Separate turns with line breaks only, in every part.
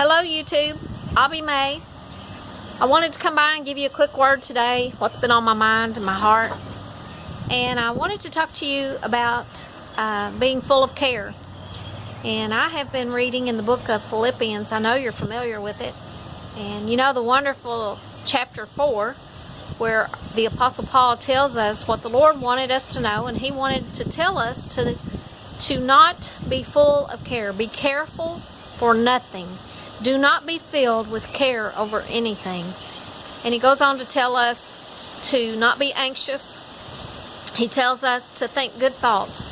Hello YouTube, I'll be May. I wanted to come by and give you a quick word today, what's been on my mind and my heart. And I wanted to talk to you about being full of care. And I have been reading in the book of Philippians. I know you're familiar with it. And you know the wonderful chapter 4 where the Apostle Paul tells us what the Lord wanted us to know, and he wanted to tell us to not be full of care. Be careful for nothing. Do not be filled with care over anything. And he goes on to tell us to not be anxious. He tells us to think good thoughts.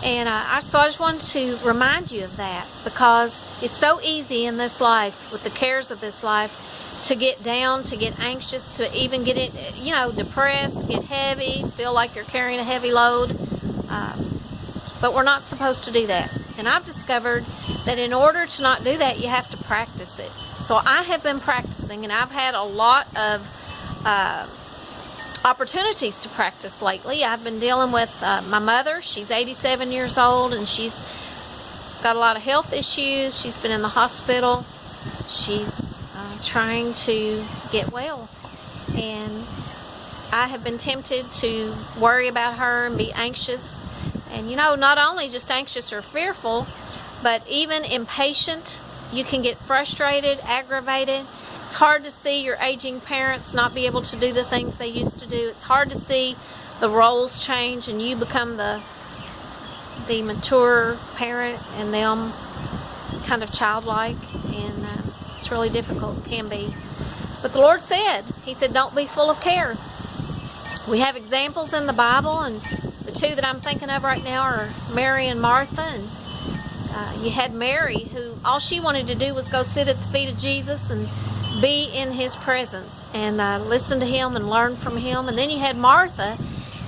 And so I just wanted to remind you of that, because it's so easy in this life, with the cares of this life, to get down, to get anxious, to even get it, depressed, get heavy, feel like you're carrying a heavy load. But we're not supposed to do that. And I've discovered that in order to not do that, you have to practice it. So I have been practicing, and I've had a lot of opportunities to practice lately. I've been dealing with my mother. She's 87 years old, and she's got a lot of health issues. She's been in the hospital. She's trying to get well. And I have been tempted to worry about her and be anxious. And not only just anxious or fearful, but even impatient. You can get frustrated, aggravated. It's hard to see your aging parents not be able to do the things they used to do. It's hard to see the roles change and you become the mature parent and them kind of childlike. And it's really difficult, can be. But the Lord said, He said, don't be full of care. We have examples in the Bible, and the two that I'm thinking of right now are Mary and Martha. And you had Mary, who all she wanted to do was go sit at the feet of Jesus and be in His presence and listen to Him and learn from Him. And then you had Martha,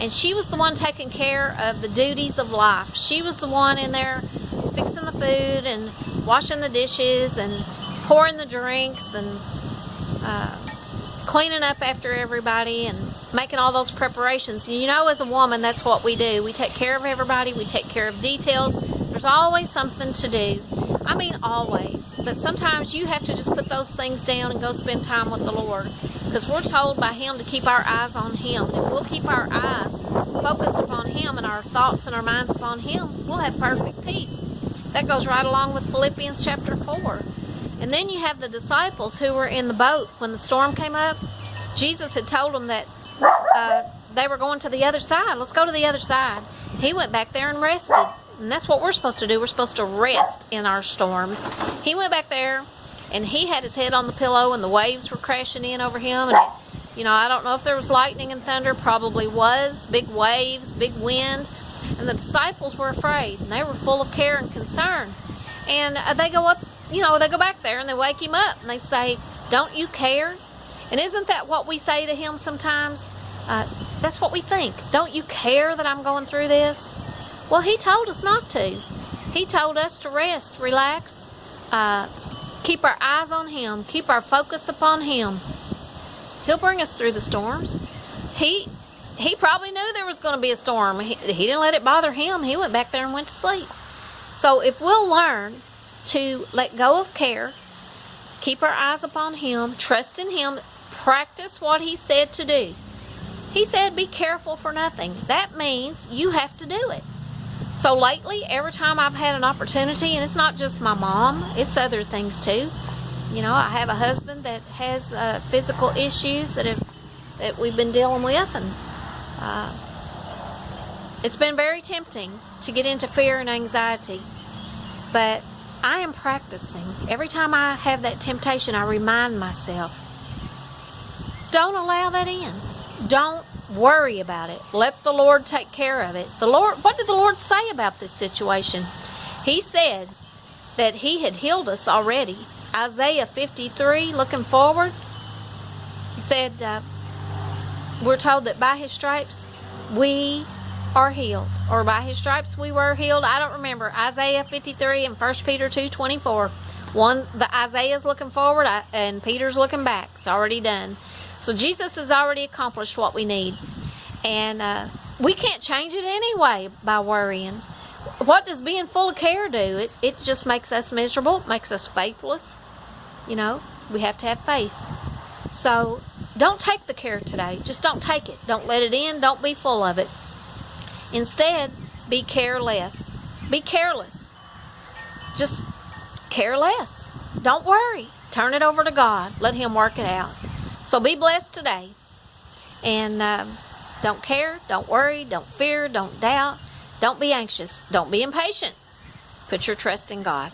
and she was the one taking care of the duties of life. She was the one in there fixing the food and washing the dishes and pouring the drinks and cleaning up after everybody and making all those preparations. As a woman, that's what we do. We take care of everybody. We take care of details. There's always something to do. I mean, always. But sometimes you have to just put those things down and go spend time with the Lord. Because we're told by Him to keep our eyes on Him. If we'll keep our eyes focused upon Him and our thoughts and our minds upon Him, we'll have perfect peace. That goes right along with Philippians chapter 4. And then you have the disciples who were in the boat when the storm came up. Jesus had told them that they were going to the other side. Let's go to the other side. He went back there and rested. And that's what we're supposed to do. We're supposed to rest in our storms. He went back there, and he had his head on the pillow, and the waves were crashing in over him. And I don't know if there was lightning and thunder. Probably was. Big waves, big wind. And the disciples were afraid, and they were full of care and concern. And they go up, they go back there, and they wake him up, and they say, don't you care? And isn't that what we say to him sometimes? That's what we think. Don't you care that I'm going through this? Well, he told us not to. He told us to rest, relax, keep our eyes on Him, keep our focus upon Him. He'll bring us through the storms. He probably knew there was going to be a storm. He didn't let it bother Him. He went back there and went to sleep. So if we'll learn to let go of care, keep our eyes upon Him, trust in Him, practice what He said to do. He said, be careful for nothing. That means you have to do it. So lately, every time I've had an opportunity, and it's not just my mom, it's other things too. I have a husband that has physical issues that we've been dealing with, and it's been very tempting to get into fear and anxiety. But I am practicing. Every time I have that temptation, I remind myself, don't allow that in. Don't worry about it. Let the Lord take care of it. What did the Lord say about this situation? He said that He had healed us already. Isaiah 53, looking forward, He said, we're told that by His stripes we are healed. Or by His stripes we were healed. I don't remember. Isaiah 53 and 1 Peter 2:24. The Isaiah's looking forward and Peter's looking back. It's already done. So Jesus has already accomplished what we need. And we can't change it anyway by worrying. What does being full of care do? It just makes us miserable. It makes us faithless. You know, we have to have faith. So don't take the care today. Just don't take it. Don't let it in. Don't be full of it. Instead, be careless. Be careless. Just care less. Don't worry. Turn it over to God. Let Him work it out. So be blessed today. And don't care. Don't worry. Don't fear. Don't doubt. Don't be anxious. Don't be impatient. Put your trust in God.